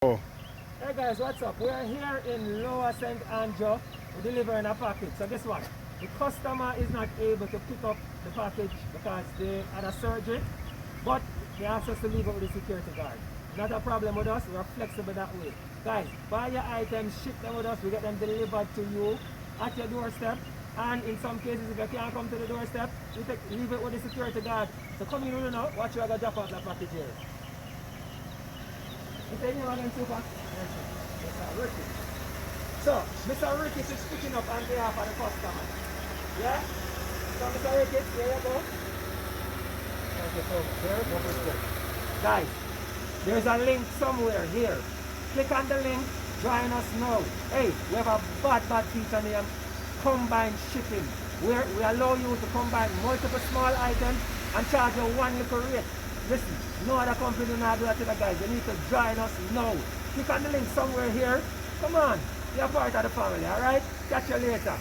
Oh, Hey guys, what's up? We're here in Lower St. Andrew. We're delivering a package. So guess what? The customer is not able to pick up the package because they had a surgery, but they asked us to leave it with the security guard. Not a problem with us. We're flexible that way. Guys, buy your items, ship them with us. We get them delivered to you at your doorstep. And in some cases, if you can't come to the doorstep, leave it with the security guard. So come in now. Watch you, I got drop off the package here. Is there anyone in super? Mr. Ricky. So, Mr. Ricky is picking up on behalf of the customer. Yeah? So, Mr. Ricky, here you go. Okay, so there, go. Guys, there's a link somewhere here. Click on the link, join us now. Hey, we have a bad feature named combined shipping, where we allow you to combine multiple small items and charge you one little rate. Listen, no other company do not do that to the guys. You need to join us now. Click on the link somewhere here. Come on, you're part of the family, alright? Catch you later.